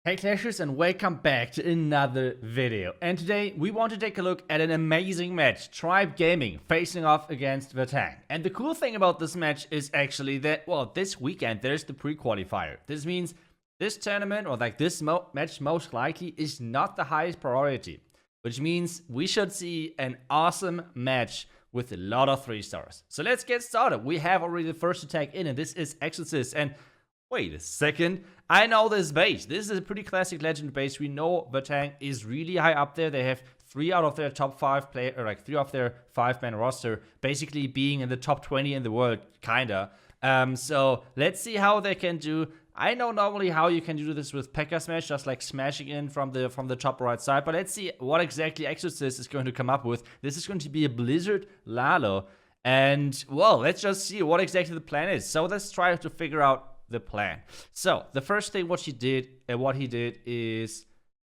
Hey Clashers, and welcome back to another video. And today we want to take a look at an amazing match, Tribe Gaming facing off against Vertang. And the cool thing about this match is actually that, well, this weekend there's the pre-qualifier. This means this tournament, or like this match most likely, is not the highest priority. Which means we should see an awesome match with a lot of 3 stars. So let's get started. We have already the first attack in, and this is Excosist. And wait a second, I know this base. This is a pretty classic legend base. We know Vertang is really high up there. They have 3 out of their top 5 players, or like 3 of their 5-man roster, basically being in the top 20 in the world, kinda. So let's see how they can do. I know normally how you can do this with P.E.K.K.A Smash, just like smashing in from the top right side. But let's see what exactly Excosist is going to come up with. This is going to be a Blizzard Lalo. And, well, let's just see what exactly the plan is. So let's try to figure out the plan. So the first thing what he did is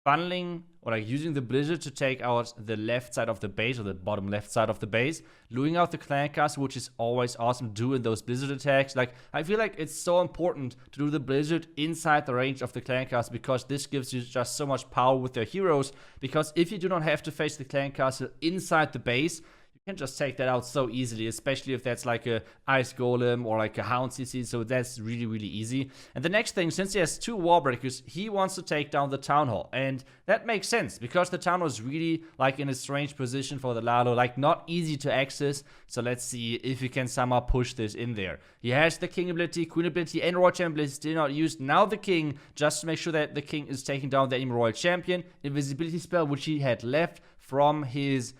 funneling, or like using the Blizzard to take out the left side of the base, or the bottom left side of the base, luring out the clan castle, which is always awesome doing those Blizzard attacks. Like, I feel like it's so important to do the Blizzard inside the range of the clan castle, because this gives you just so much power with their heroes. Because if you do not have to face the clan castle inside the base, can just take that out so easily, especially if that's like a Ice Golem or like a Hound CC, so that's really easy. And the next thing, since he has 2 wall breakers, he wants to take down the Town Hall, and that makes sense, because the Town Hall is really like in a strange position for the Lalo, like not easy to access. So let's see if he can somehow push this in there. He has the King ability, Queen ability, and Royal Champion ability still not used. Now the King, just to make sure that the King is taking down the enemy Royal Champion. Invisibility spell, which he had left from his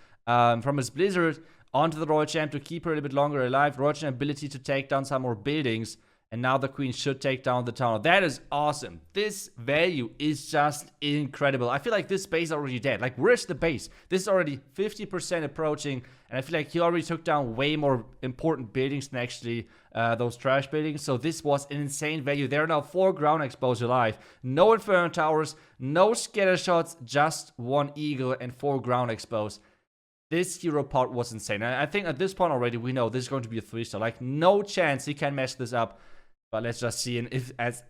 Blizzard onto the Royal Champ to keep her a little bit longer alive. Royal Champ ability to take down some more buildings. And now the Queen should take down the town. That is awesome. This value is just incredible. I feel like this base is already dead. Like, where's the base? This is already 50% approaching. And I feel like he already took down way more important buildings than actually those trash buildings. So this was an insane value. There are now 4 ground exposed alive. No Inferno Towers, no scatter shots, just 1 Eagle and 4 ground exposed. This hero part was insane. And I think at this point already we know this is going to be a 3-star. Like, no chance he can mess this up. But let's just see if that's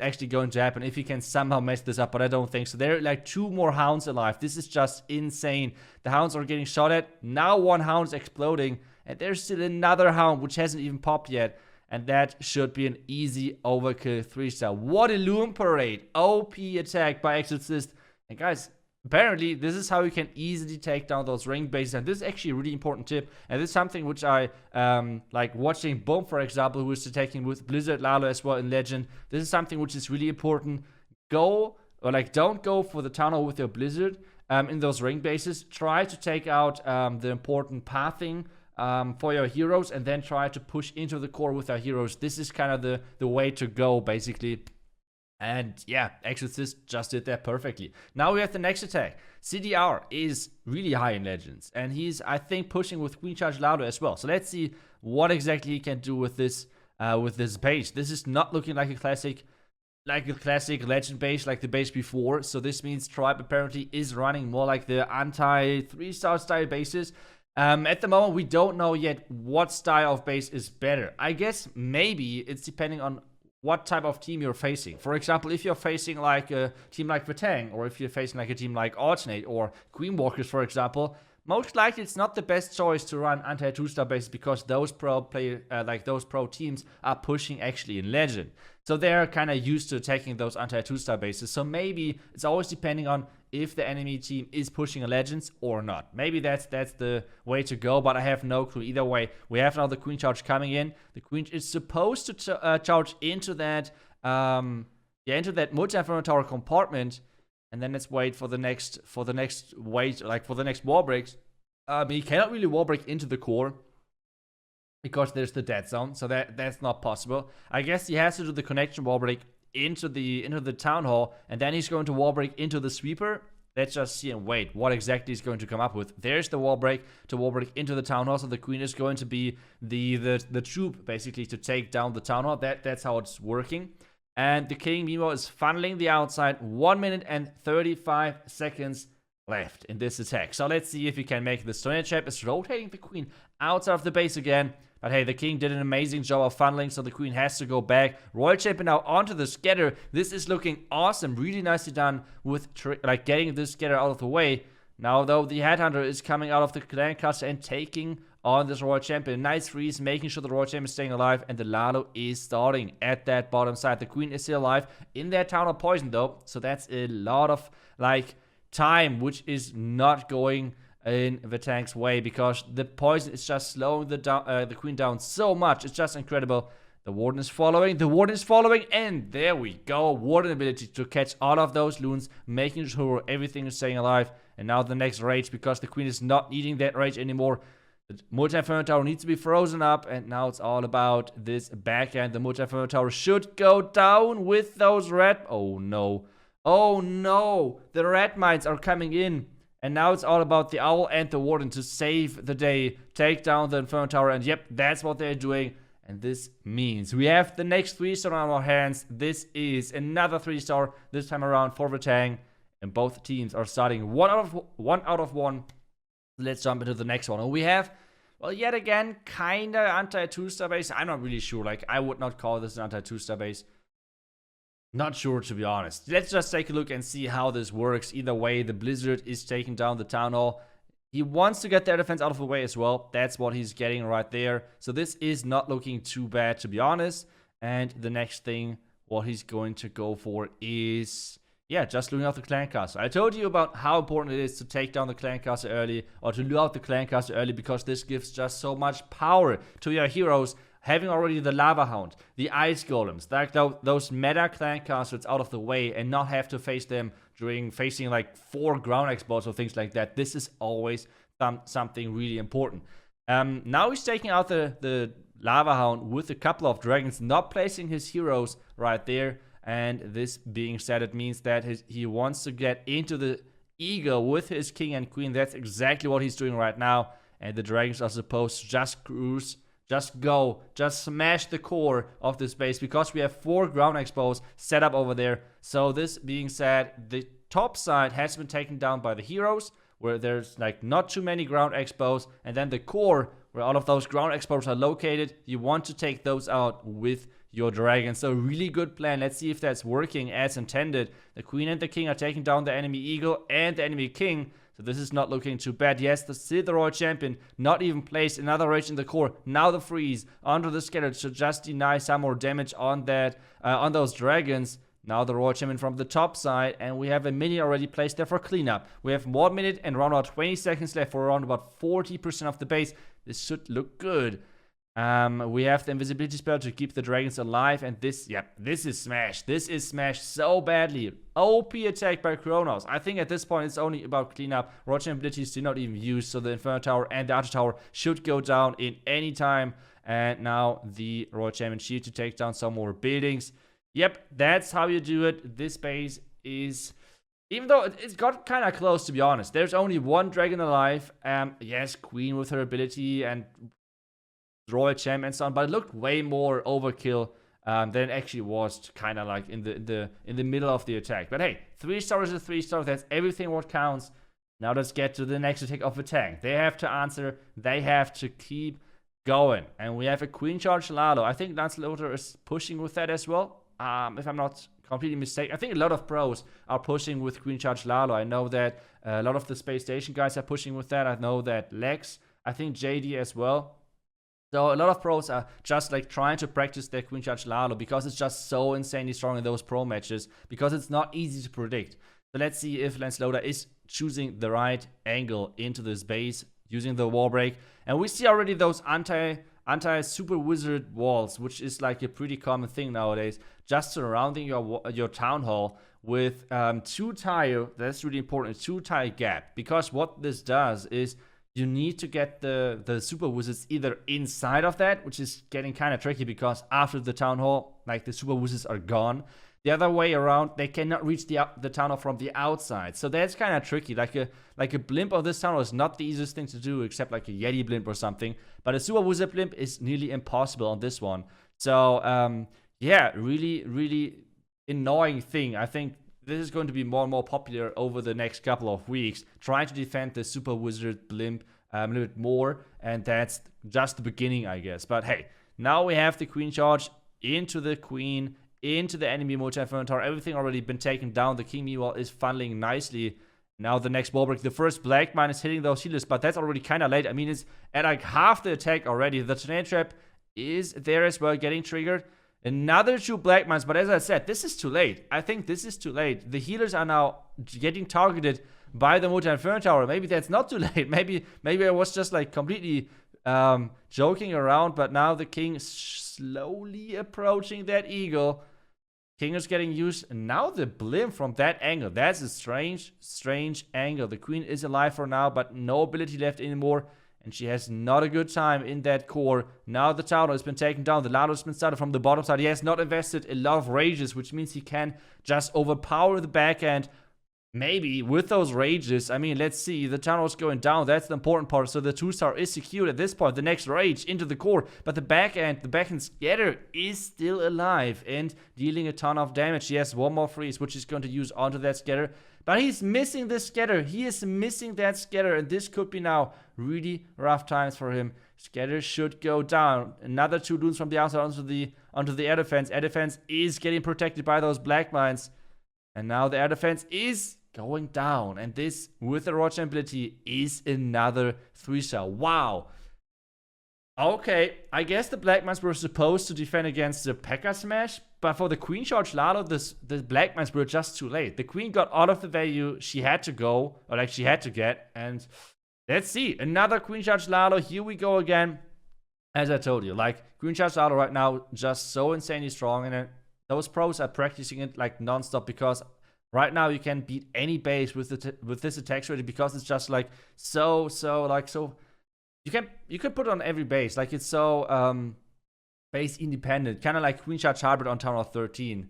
actually going to happen. If he can somehow mess this up. But I don't think so. There are like 2 more Hounds alive. This is just insane. The Hounds are getting shot at. Now 1 Hound's exploding. And there's still another Hound which hasn't even popped yet. And that should be an easy overkill 3-star. What a Loom Parade. OP attack by Excosist. And guys, apparently, this is how you can easily take down those ring bases, and this is actually a really important tip, and this is something which I like watching Boom, for example, who is attacking with Blizzard Lalo as well in Legend. This is something which is really important. Don't go for the Town Hall with your Blizzard in those ring bases. Try to take out the important pathing for your heroes, and then try to push into the core with our heroes. This is kind of the way to go, basically. And yeah, Excosist just did that perfectly. Now we have the next attack. CDR is really high in Legends, and he's, I think, pushing with Queen Charge Lalo as well. So let's see what exactly he can do with this base. This is not looking like a classic Legend base like the base before. So this means Tribe apparently is running more like the anti-3-star style bases. At the moment, we don't know yet what style of base is better. I guess maybe it's depending on what type of team you're facing. For example, if you're facing like a team like Vertang, or if you're facing like a team like Alternate or Queen Walkers, for example, most likely it's not the best choice to run anti-2-star bases, because those pro teams are pushing actually in Legend. So they're kind of used to attacking those anti-2-star bases. So maybe it's always depending on if the enemy team is pushing a Legends or not. Maybe that's the way to go, but I have no clue. Either way, we have now the Queen Charge coming in. The Queen is supposed to charge into that multi-Inferno Tower compartment. And then let's wait for the next wall breaks. He cannot really wall break into the core, because there's the dead zone, so that's not possible. I guess he has to do the connection wall break into the Town Hall, and then he's going to wall break into the sweeper. Let's just see and wait what exactly he's going to come up with. There's the wall break into the Town Hall, so the Queen is going to be the troop, basically, to take down the Town Hall. That's how it's working. And the King, meanwhile, is funneling the outside. 1 minute and 35 seconds left in this attack. So let's see if he can make this. Tornado Trap is rotating the Queen outside of the base again. But hey, the king did an amazing job of funneling, so the queen has to go back. Royal champion now onto the scatter. This is looking awesome. Really nicely done with like getting this scatter out of the way. Now, though, the headhunter is coming out of the clan castle and taking on this royal champion. Nice freeze, making sure the royal champion is staying alive, and the Lalo is starting at that bottom side. The queen is still alive in that town of poison, though, so that's a lot of like time, which is not going in the tank's way because the poison is just slowing the queen down so much. It's just incredible. The warden is following, and there we go. Warden ability to catch all of those loons, making sure everything is staying alive. And now the next rage, because the queen is not needing that rage anymore. The multi-inferno tower needs to be frozen up, and now it's all about this backhand. The multi-inferno tower should go down with those red... Oh no. Oh no. The red mines are coming in. And now it's all about the owl and the warden to save the day, take down the inferno tower, and yep, that's what they're doing. And this means we have the next 3-star on our hands. This is another 3-star this time around for the tank. And both teams are starting 1 out of 1. Let's jump into the next one. And we have, well, yet again, kinda anti-2-star base. I'm not really sure. Like, I would not call this an anti-2-star base. Not sure, to be honest. Let's just take a look and see how this works. Either way, the Blizzard is taking down the Town Hall. He wants to get their defense out of the way as well. That's what he's getting right there. So this is not looking too bad, to be honest. And the next thing, what he's going to go for is... yeah, just looting out the clan castle. I told you about how important it is to take down the clan castle early, or to loot out the clan castle early, because this gives just so much power to your heroes. Having already the lava hound, the ice golems, like those meta clan castles out of the way, and not have to face them during facing like 4 ground explodes or things like that. This is always something really important. Now he's taking out the lava hound with a couple of dragons, not placing his heroes right there. And this being said, it means that he wants to get into the eagle with his king and queen. That's exactly what he's doing right now. And the dragons are supposed to just cruise, just go, just smash the core of this base, because we have 4 ground expos set up over there. So this being said, the top side has been taken down by the heroes, where there's like not too many ground expos, and then the core, where all of those ground expos are located, you want to take those out with your dragon. So really good plan. Let's see if that's working as intended. The queen and the king are taking down the enemy eagle and the enemy king. So this is not looking too bad. Yes, the royal champion not even placed another rage in the core. Now the freeze onto the scatter to just deny some more damage on that on those dragons. Now the royal champion from the top side, and we have a minion already placed there for cleanup. We have 1 minute and around about 20 seconds left for around about 40% of the base. This should look good. We have the invisibility spell to keep the dragons alive, and this is smashed. This is smashed so badly. OP attack by Cronos. I think at this point it's only about cleanup. Royal champion abilities do not even use, so the Inferno Tower and the Archer Tower should go down in any time. And now the Royal champion shield to take down some more buildings. Yep, that's how you do it. This base is... even though it's got kind of close, to be honest. There's only 1 dragon alive. Yes, queen with her ability and royal champ and so on, but it looked way more overkill than it actually was, kind of like in the middle of the attack. But hey, 3-star is a 3-star. That's everything what counts. Now let's get to the next attack of the tank. They have to answer. They have to keep going. And we have a queen charge Lalo. I think LansLota is pushing with that as well. If I'm not completely mistaken. I think a lot of pros are pushing with queen charge Lalo. I know that a lot of the space station guys are pushing with that. I know that Lex, I think JD as well. So a lot of pros are just like trying to practice their queen charge Lalo, because it's just so insanely strong in those pro matches, because it's not easy to predict. So let's see if LansLota is choosing the right angle into this base using the wall break. And we see already those anti-super wizard walls, which is like a pretty common thing nowadays, just surrounding your town hall with 2 tile. That's really important, 2 tile gap, because what this does is you need to get the super wizards either inside of that, which is getting kind of tricky, because after the town hall, like, the super wizards are gone. The other way around, they cannot reach the town hall from the outside. So that's kind of tricky. Like a blimp of this town hall is not the easiest thing to do, except like a Yeti blimp or something. But a super wizard blimp is nearly impossible on this one. So yeah, really, really annoying thing. I think this is going to be more and more popular over the next couple of weeks, trying to defend the super wizard blimp a little bit more, and that's just the beginning, I guess. But hey, now we have the queen charge into the queen, into the enemy multi-inferno tower. Everything already been taken down. The king meanwhile is funneling nicely. Now the next wall break, the first black mine is hitting those healers, but that's already kind of late. I mean, it's at like half the attack already. The tornado trap is there as well, getting triggered. Another 2 black mines, but as I said, this is too late. I think this is too late. The healers are now getting targeted by the multi-inferno tower. Maybe that's not too late. Maybe I was just like completely joking around, but now the king is slowly approaching that eagle. King is getting used, and now the blimp from that angle. That's a strange angle. The queen is alive for now, but no ability left anymore, and she has not a good time in that core. Now the tower has been taken down. The Lado has been started from the bottom side. He has not invested a lot of rages, which means he can just overpower the backhand. Maybe with those rages, I mean, let's see. The tunnel is going down. That's the important part. So the 2-star is secured at this point. The next rage into the core. But the backhand scatter is still alive and dealing a ton of damage. He has one more freeze, which he's going to use onto that scatter. But he's missing the scatter. He is missing that scatter. And this could be now really rough times for him. Scatter should go down. Another 2 loons from the outside onto the air defense. Air defense is getting protected by those black mines. And now the air defense is going down, and this with the Roger ability is another 3-star. Wow. Okay, I guess the black mines were supposed to defend against the P.E.K.K.A smash, but for the queen charge Lalo, the black mines were just too late. The queen got all of the value she had to go, or like she had to get, and let's see, another queen charge Lalo. Here we go again. As I told you, like queen charge Lalo right now just so insanely strong, and those pros are practicing it like non-stop, because right now you can beat any base with this attack strategy, because it's just like so you can put it on every base, like it's so base independent, kind of like queen charge hybrid on tower 13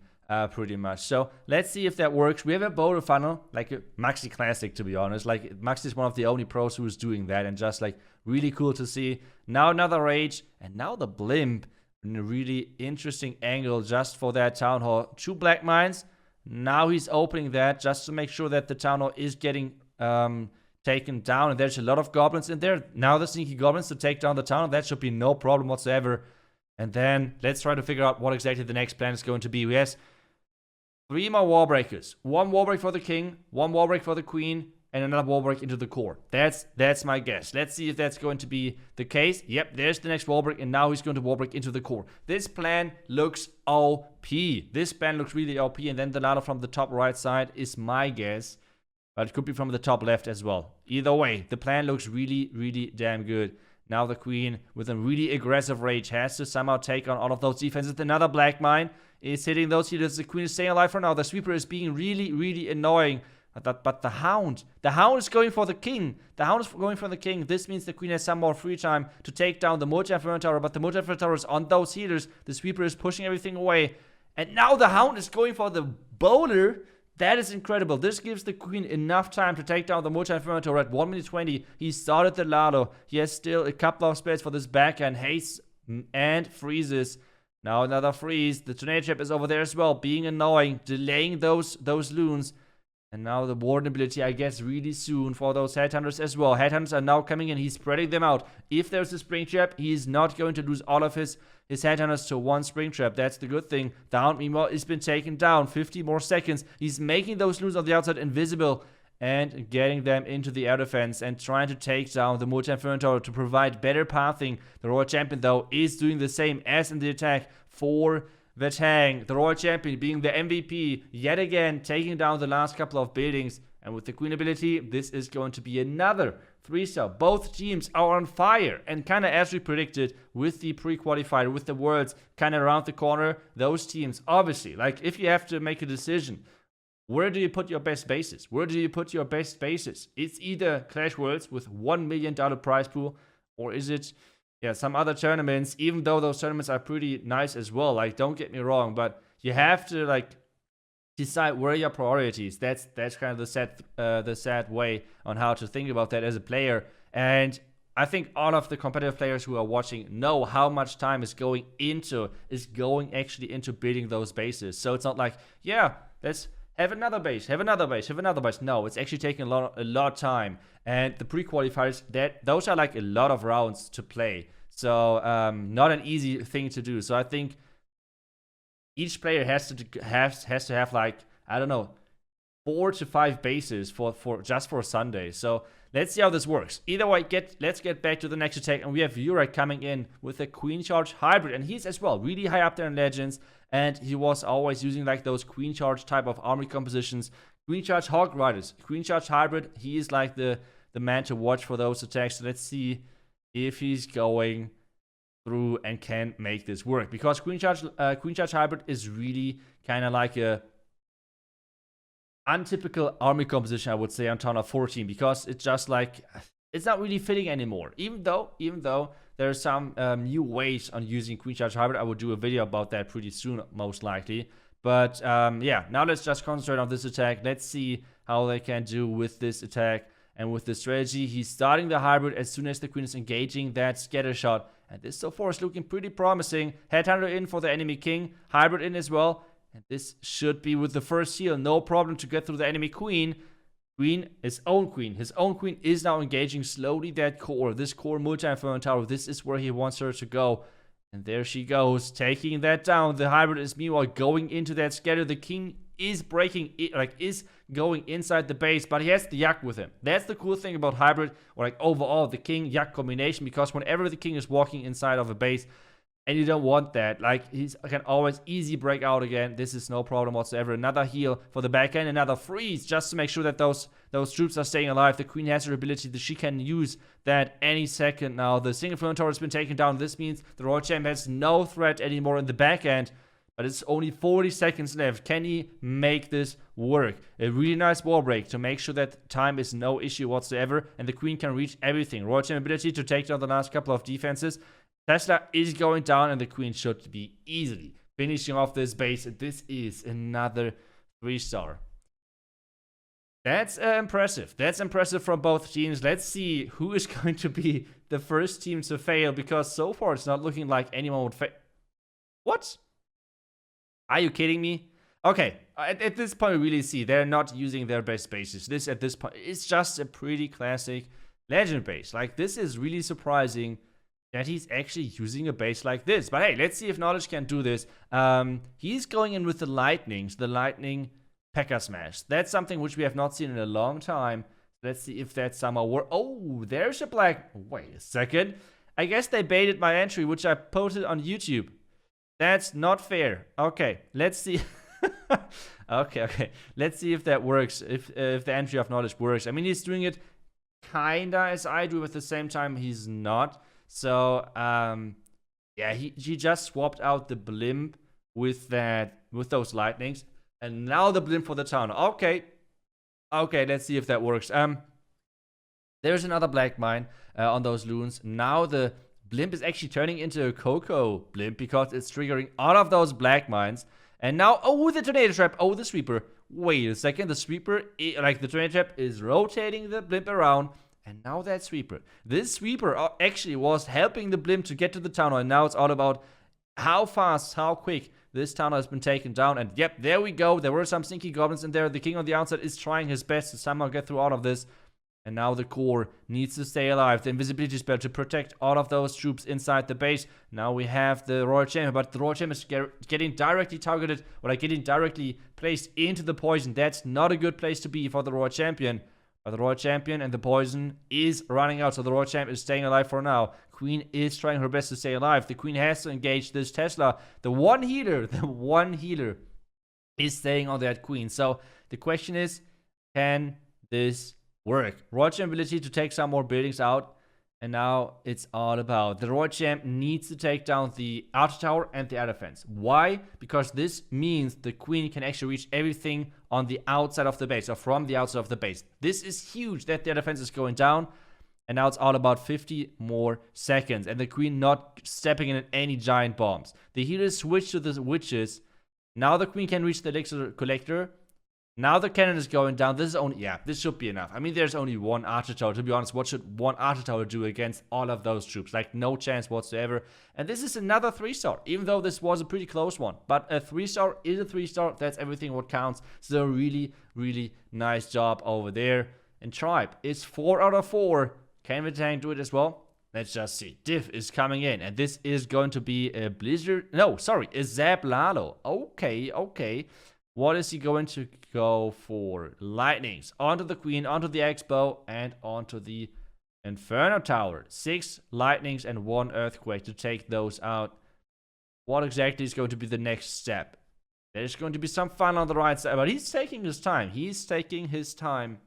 pretty much. So let's see if that works. We have a boulder funnel, like a Maxi classic, to be honest. Like Maxi is one of the only pros who is doing that, and just like really cool to see. Now another rage, and now the blimp in a really interesting angle just for that town hall. 2 black mines. Now he's opening that just to make sure that the town hall is getting taken down. And there's a lot of goblins in there. Now the sneaky goblins to take down the town hall. That should be no problem whatsoever. And then let's try to figure out what exactly the next plan is going to be. We have 3 more wall breakers. 1 wall break for the king, 1 wall break for the queen, and another wall break into the core. That's my guess. Let's see if that's going to be the case. Yep, there's the next wall break, and now he's going to wall break into the core. This plan looks OP. This plan looks really OP, and then the ladder from the top right side is my guess. But it could be from the top left as well. Either way, the plan looks really, really damn good. Now the queen, with a really aggressive rage, has to somehow take on all of those defenses. Another black mine is hitting those healers. The queen is staying alive for now. The sweeper is being really, really annoying. But the hound is going for the king. The hound is going for the king. This means the queen has some more free time to take down the multi-inferno tower, but the multi-inferno tower is on those healers. The sweeper is pushing everything away. And now the hound is going for the bowler. That is incredible. This gives the queen enough time to take down the multi-inferno tower at 1 minute 20. He started the Lado. He has still a couple of spares for this backhand. Haste and freezes. Now another freeze. The tornado trap is over there as well, being annoying, delaying those loons. And now the warden ability, I guess, really soon for those headhunters as well. Headhunters are now coming in. He's spreading them out. If there's a spring trap, he is not going to lose all of his headhunters to 1 spring trap. That's the good thing. The hound, meanwhile, has been taken down. 50 more seconds. He's making those loons on the outside invisible and getting them into the air defense and trying to take down the multi-inferno tower to provide better pathing. The Royal Champion, though, is doing the same as in the attack for the tank. The Royal Champion being the MVP, yet again taking down the last couple of buildings. And with the queen ability, this is going to be another 3-star. Both teams are on fire. And kind of as we predicted with the pre-qualifier, with the Worlds kind of around the corner, those teams, obviously, like if you have to make a decision, where do you put your best bases? Where do you put your best bases? It's either Clash Worlds with $1 million prize pool, or is it some other tournaments, even though those tournaments are pretty nice as well. Like, don't get me wrong, but you have to like decide where your priorities. That's kind of the sad way on how to think about that as a player. And I think all of the competitive players who are watching know how much time is going actually into building those bases. So it's not like, let's have another base, have another base, have another base. No, it's actually taking a lot of time. And the pre-qualifiers, those are like a lot of rounds to play. So not an easy thing to do. So I think each player has to have like, I don't know, 4 to 5 bases for just for Sunday. So let's see how this works. Either way, let's get back to the next attack, and we have Urek coming in with a Queen Charge Hybrid, and he's as well really high up there in Legends, and he was always using like those Queen Charge type of army compositions. Queen Charge Hog Riders, Queen Charge Hybrid, he is like the man to watch for those attacks. So let's see if he's going through and can make this work, because Queen Charge Hybrid is really kind of like a untypical army composition, I would say, on Town of 14, because it's just like, it's not really fitting anymore. Even though there's some new ways on using Queen Charge Hybrid. I will do a video about that pretty soon, most likely. But yeah, now let's just concentrate on this attack. Let's see how they can do with this attack and with this strategy. He's starting the Hybrid as soon as the Queen is engaging that scatter shot, and this so far is looking pretty promising. Headhunter in for the enemy King, Hybrid in as well. And this should be with the first heal, no problem to get through the enemy Queen. His own Queen is now engaging slowly that core, this core multi-inferno tower. This is where he wants her to go. And there she goes, taking that down. The Hybrid is meanwhile going into that scatter. The King is breaking it, like is going inside the base, but he has the Yak with him. That's the cool thing about Hybrid, or like overall the King Yak combination, because whenever the King is walking inside of a base, and you don't want that, like, he can always easy break out again. This is no problem whatsoever. Another heal for the back end, another freeze, just to make sure that those troops are staying alive. The Queen has her ability that she can use that any second now. The single Inferno Tower has been taken down. This means the Royal Champ has no threat anymore in the back end. But it's only 40 seconds left. Can he make this work? A really nice wall break to make sure that time is no issue whatsoever. And the Queen can reach everything. Royal Champ ability to take down the last couple of defenses. Tesla is going down, and the Queen should be easily finishing off this base. This is another 3-star. That's impressive. That's impressive from both teams. Let's see who is going to be the first team to fail, because so far it's not looking like anyone would fail. What? Are you kidding me? Okay, at this point we really see they're not using their best bases. This, at this point, is just a pretty classic Legend base. Like, this is really surprising that he's actually using a base like this. But hey, let's see if Knowledge can do this. He's going in with the Lightnings, the Lightning P.E.K.K.A. Smash. That's something which we have not seen in a long time. Let's see if that somehow works. Oh, there's a black... Wait a second. I guess they baited my entry, which I posted on YouTube. That's not fair. Okay, let's see. Okay. Let's see if that works, if the entry of Knowledge works. I mean, he's doing it kinda as I do, at the same time he's not. So, yeah, he just swapped out the blimp with those lightnings. And now the blimp for the town. Okay, let's see if that works. There's another black mine on those loons. Now the blimp is actually turning into a Coco blimp, because it's triggering all of those black mines. And now, oh, the tornado trap. Oh, the sweeper. Wait a second. The sweeper, like the tornado trap, is rotating the blimp around. And now that sweeper. This sweeper actually was helping the blimp to get to the town hall. And now it's all about how fast, how quick this town hall has been taken down. And yep, there we go. There were some sneaky goblins in there. The King on the outside is trying his best to somehow get through all of this. And now the core needs to stay alive. The invisibility spell to protect all of those troops inside the base. Now we have the Royal Champion, but the Royal Champion is getting directly targeted, or like getting directly placed into the poison. That's not a good place to be for the Royal Champion. But the Royal Champion and the poison is running out, so the Royal Champ is staying alive for now. Queen is trying her best to stay alive. The Queen has to engage this Tesla. The one healer is staying on that Queen. So the question is, can this work? Royal Champ ability to take some more buildings out. And now it's all about the Royal Champ needs to take down the outer tower and the air defense. Why? Because this means the Queen can actually reach everything on the outside of the base, or from the outside of the base. This is huge that the air defense is going down. And now it's all about 50 more seconds. And the Queen not stepping in any giant bombs. The healers switch to the witches. Now the Queen can reach the elixir collector. Now the cannon is going down. This is only, yeah, this should be enough. I mean, there's only one archer tower. To be honest, what should one archer tower do against all of those troops? Like, no chance whatsoever. And this is another 3-star, even though this was a pretty close one. But a 3-star is a 3-star. That's everything what counts. So really, really nice job over there. And Tribe is 4 out of 4. Can Vatang do it as well? Let's just see. Diff is coming in. And this is going to be a Blizzard. No, sorry, a Zap Lalo. Okay, okay. What is he going to go for? Lightnings. Onto the Queen, onto the Expo, and onto the Inferno Tower. 6 lightnings and 1 earthquake to take those out. What exactly is going to be the next step? There's going to be some fun on the right side, but he's taking his time. He's taking his time.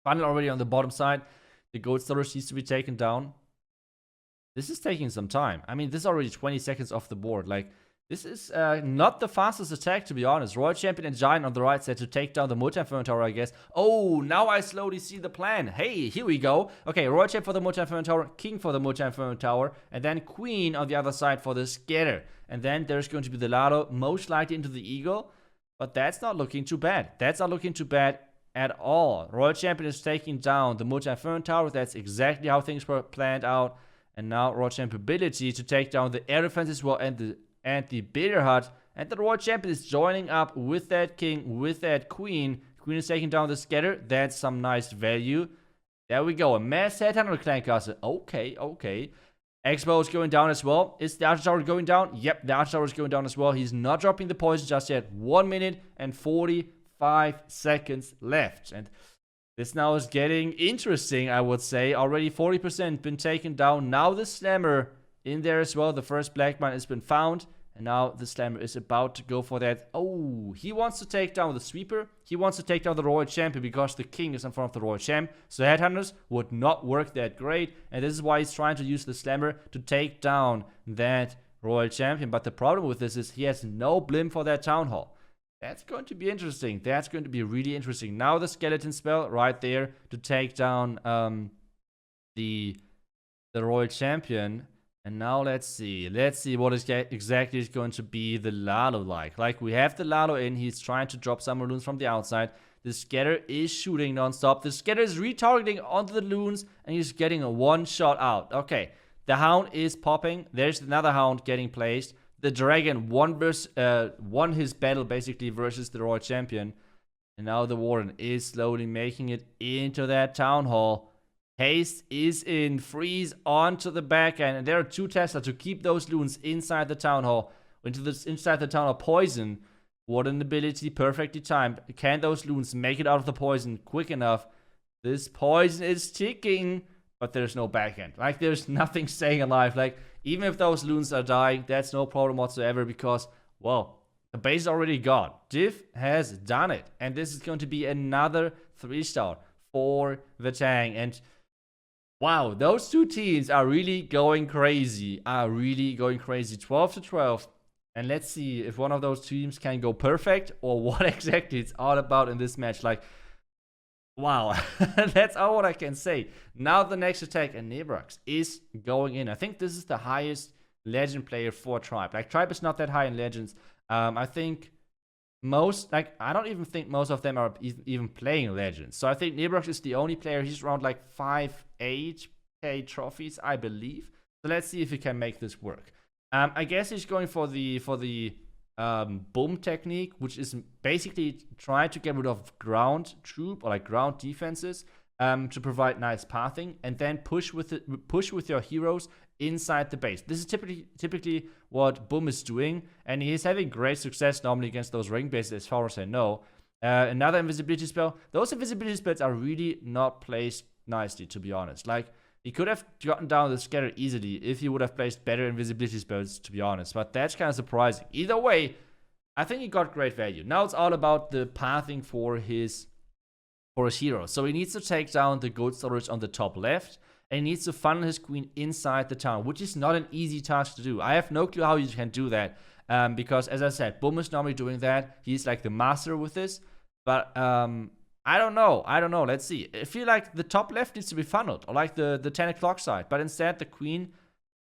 Funnel already on the bottom side. The gold storage needs to be taken down. This is taking some time. I mean, this is already 20 seconds off the board. Like, this is not the fastest attack, to be honest. Royal Champion and Giant on the right side to take down the Multi-Inferno Tower, I guess. Oh, now I slowly see the plan. Hey, here we go. Okay, Royal Champion for the Multi-Inferno Tower, King for the Multi-Inferno Tower, and then Queen on the other side for the Scatter. And then there's going to be the Lado, most likely into the Eagle. But that's not looking too bad. That's not looking too bad at all. Royal Champion is taking down the Multi-Inferno Tower. That's exactly how things were planned out. And now Royal Champion ability to take down the air defense as well and the Bitter Hut. And the Royal Champion is joining up with that King, with that Queen. Queen is taking down the Scatter. That's some nice value. There we go. A mass headhunter clan castle. Okay, okay. Expo is going down as well. Is the Archer Tower going down? Yep, the Archer Tower is going down as well. He's not dropping the poison just yet. 1 minute and 45 seconds left. And this now is getting interesting, I would say. Already 40% been taken down. Now the Slammer in there as well. The first Black Mine has been found. And now the Slammer is about to go for that. Oh, he wants to take down the Sweeper. He wants to take down the Royal Champion because the King is in front of the Royal Champ. So Headhunters would not work that great. And this is why he's trying to use the Slammer to take down that Royal Champion. But the problem with this is he has no blimp for that Town Hall. That's going to be interesting. That's going to be really interesting. Now the Skeleton spell right there to take down the Royal Champion. And now let's see. Let's see what exactly is going to be the Lalo like. Like, we have the Lalo in. He's trying to drop some loons from the outside. The Scatter is shooting non-stop. The Scatter is retargeting onto the loons. And he's getting a one-shot out. Okay. The Hound is popping. There's another Hound getting placed. The Dragon won his battle basically versus the Royal Champion. And now the Warden is slowly making it into that Town Hall. Haste is in. Freeze onto the back end. And there are 2 Tesla to keep those loons inside the Town Hall. Inside the Town Hall. Poison. Warden ability perfectly timed. Can those loons make it out of the poison quick enough? This poison is ticking. But there's no back end. Like, there's nothing staying alive. Like, even if those loons are dying, that's no problem whatsoever because, well, the base is already gone. Diff has done it. And this is going to be another 3-star for Vatang. And wow, those 2 teams are really going crazy. 12 to 12. And let's see if one of those teams can go perfect or what exactly it's all about in this match. Like, wow, that's all what I can say. Now the next attack, and Nebrax is going in. I think this is the highest legend player for Tribe. Like, Tribe is not that high in legends. I think I don't even think most of them are even playing legends. So I think Nebrax is the only player. He's around like 8K trophies, I believe. So let's see if he can make this work. I guess he's going for the boom technique, which is basically trying to get rid of ground troop or like ground defenses to provide nice pathing, and then push with your heroes inside the base. This is typically what Boom is doing, and he's having great success normally against those ring bases as far as I know. Another invisibility spell. Those invisibility spells are really not placed nicely, to be honest. Like, he could have gotten down the Scatter easily if he would have placed better invisibility spells, to be honest. But that's kind of surprising. Either way, I think he got great value. Now it's all about the pathing for his hero. So he needs to take down the gold storage on the top left. And he needs to funnel his Queen inside the town, which is not an easy task to do. I have no clue how you can do that. Because, as I said, Boom is normally doing that. He's like the master with this. But I don't know. Let's see. I feel like the top left needs to be funneled, or like the 10 o'clock side. But instead, the Queen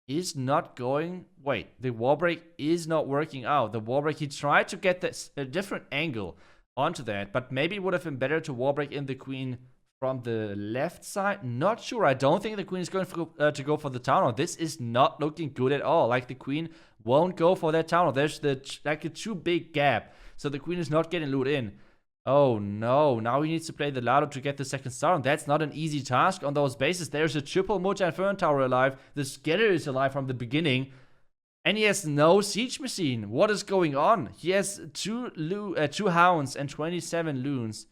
is not going. Wait, the wall break is not working out. The wall break, he tried to get this a different angle onto that. But maybe it would have been better to wall break in the queen from the left side. Not sure. I don't think the queen is going to go for the town hall. This is not looking good at all. Like, the queen won't go for that town hall. There's like a too big gap. So the queen is not getting lured in. Oh no, now he needs to play the Lalo to get the second star, and that's not an easy task on those bases. There's a triple Mocha Inferno Tower alive. The Scatter is alive from the beginning. And he has no siege machine. What is going on? He has two hounds and 27 loons.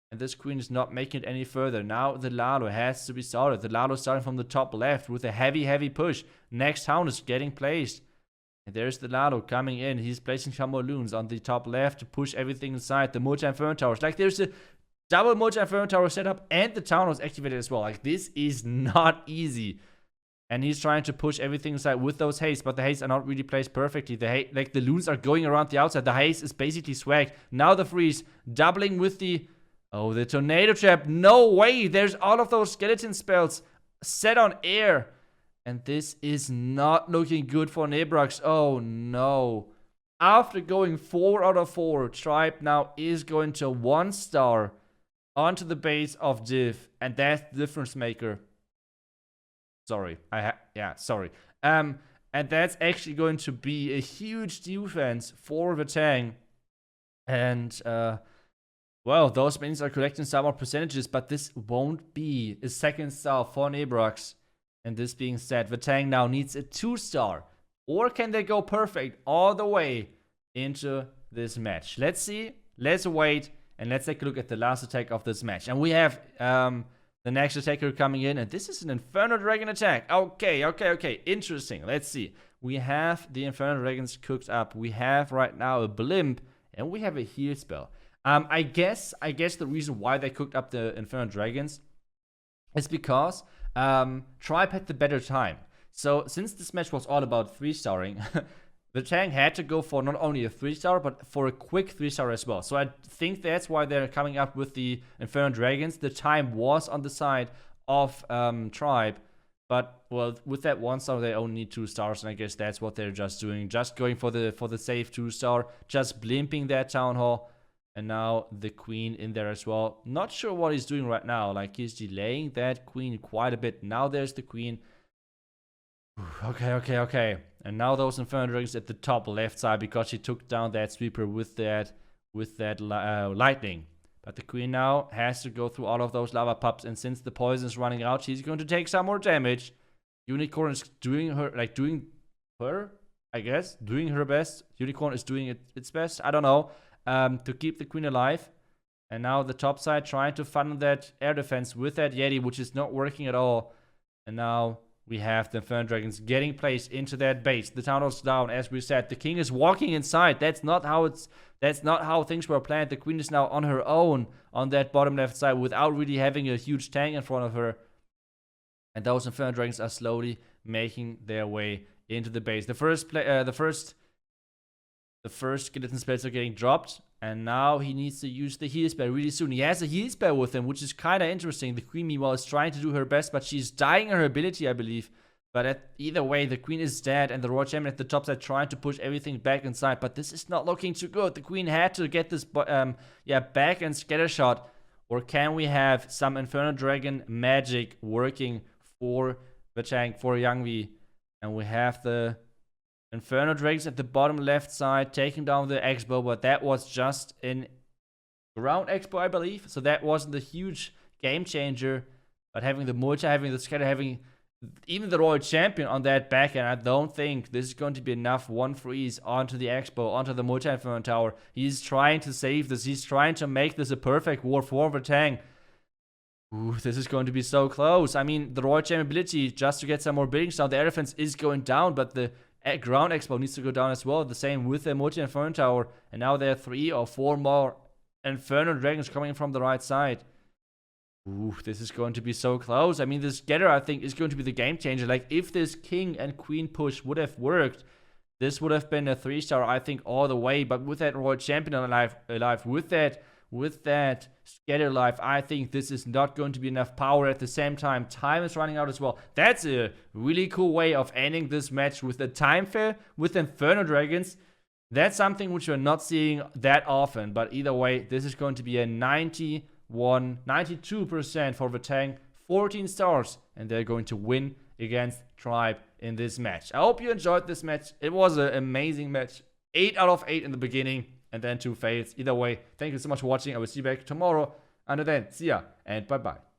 And this queen is not making it any further. Now the Lalo has to be started. The Lalo starting from the top left with a heavy push. Next hound is getting placed. And there's the Lalo coming in. He's placing some more loons on the top left to push everything inside. The Mocha Inferno Towers. Like, there's a double Mocha Inferno Tower setup and the town was activated as well. Like, this is not easy. And he's trying to push everything inside with those haste, but the haste are not really placed perfectly. Like, the loons are going around the outside. The haste is basically swag. Now the freeze, doubling with the... Oh, the tornado trap. No way. There's all of those skeleton spells set on air. And this is not looking good for Nebrax. Oh, no. After going 4 out of 4, Tribe now is going to 1 star onto the base of Diff. And that's the difference maker. Sorry. Sorry. And that's actually going to be a huge defense for the Tang. And, well, those minions are collecting some more percentages, but this won't be a second star for Nebrax. And this being said, the Tang now needs a 2 star. Or can they go perfect all the way into this match? Let's see. Let's wait. And let's take a look at the last attack of this match. And we have the next attacker coming in. And this is an Inferno Dragon attack. Okay. Interesting. Let's see. We have the Inferno Dragons cooked up. We have right now a Blimp. And we have a heal spell. I guess the reason why they cooked up the Inferno Dragons is because Tribe had the better time. So since this match was all about 3-starring, the Tang had to go for not only a 3-star, but for a quick 3-star as well. So I think that's why they're coming up with the Inferno Dragons. The time was on the side of Tribe. But, well, with that 1-star, they only need 2 stars. And I guess that's what they're just doing. Just going for the safe 2-star. Just blimping that Town Hall. And now the queen in there as well. Not sure what he's doing right now. Like, he's delaying that queen quite a bit. Now there's the queen. Okay. And now those Inferno Dragons at the top left side because she took down that sweeper with that lightning. But the queen now has to go through all of those lava pups. And since the poison is running out, she's going to take some more damage. Unicorn is doing her best. Unicorn is doing its best. I don't know. To keep the queen alive. And now the top side trying to funnel that air defense with that Yeti, which is not working at all. And now we have the Inferno Dragons getting placed into that base. The town hall's down, as we said. The king is walking inside. That's not how things were planned. The queen is now on her own on that bottom left side without really having a huge tank in front of her. And those Inferno Dragons are slowly making their way into the base. The first skeleton spells are getting dropped, and now he needs to use the heal spell really soon. He has a heal spell with him, which is kind of interesting. The queen, meanwhile, is trying to do her best, but she's dying her ability, I believe. But either way, the queen is dead, and the Royal Champion at the top side trying to push everything back inside. But this is not looking too good. The queen had to get this back and scatter shot. Or can we have some Inferno Dragon magic working for the tank, for Jangvi? And we have the Inferno Dragons at the bottom left side taking down the Expo, but that was just in ground Expo, I believe. So that wasn't a huge game changer. But having the Mocha, having the Scatter, having even the Royal Champion on that back end, I don't think this is going to be enough one freeze onto the Expo, onto the Mocha Inferno Tower. He's trying to save this. He's trying to make this a perfect war for the Tang. Ooh, this is going to be so close. I mean, the Royal Champion ability just to get some more buildings down. The air defense is going down, but the ground Expo needs to go down as well. The same with the Mocha Inferno Tower. And now there are 3 or 4 more Inferno Dragons coming from the right side. Ooh, this is going to be so close. I mean, this Scatter, I think, is going to be the game changer. Like, if this king and queen push would have worked, this would have been a 3-star, I think, all the way. But with that Royal Champion alive, with that Scatter alive, I think this is not going to be enough power. At the same time, time is running out as well. That's a really cool way of ending this match with a time fair with Inferno Dragons. That's something which we're not seeing that often, but either way, this is going to be a 92% for Vatang, 14 stars, and they're going to win against Tribe in this match. I hope you enjoyed this match. It was an amazing match. 8 out of 8 in the beginning, and then 2 fails. Either way, thank you so much for watching. I will see you back tomorrow. Until then, see ya, and bye-bye.